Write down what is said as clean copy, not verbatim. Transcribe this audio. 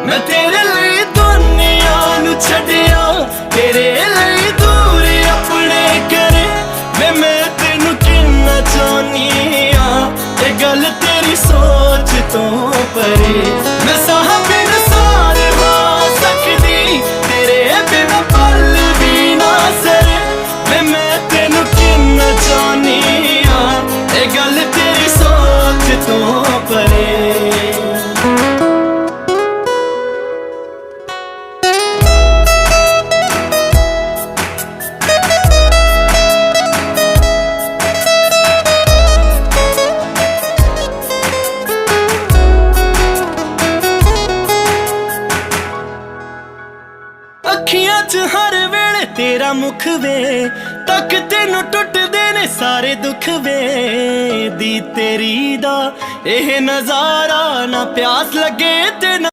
मैं तेरे लिए दुनिया नू छड्डिया, तेरे लिए दूर अपने करे। मैं तेनू किन्ना चाहनी आ, ये गल तेरी सोच तो परे। मैं साह बिन सारे हो सकदी, तेरे बिन पल भी ना सरे। मैं तेनू किन्ना चाहनी आ, ये गल तेरी सोच तो परे। अखियां च हर वेले तेरा मुख वे, तक तेनू टुटदे ने सारे दुख वे। दी तेरी दा एह नजारा ना प्यास लगे ते ना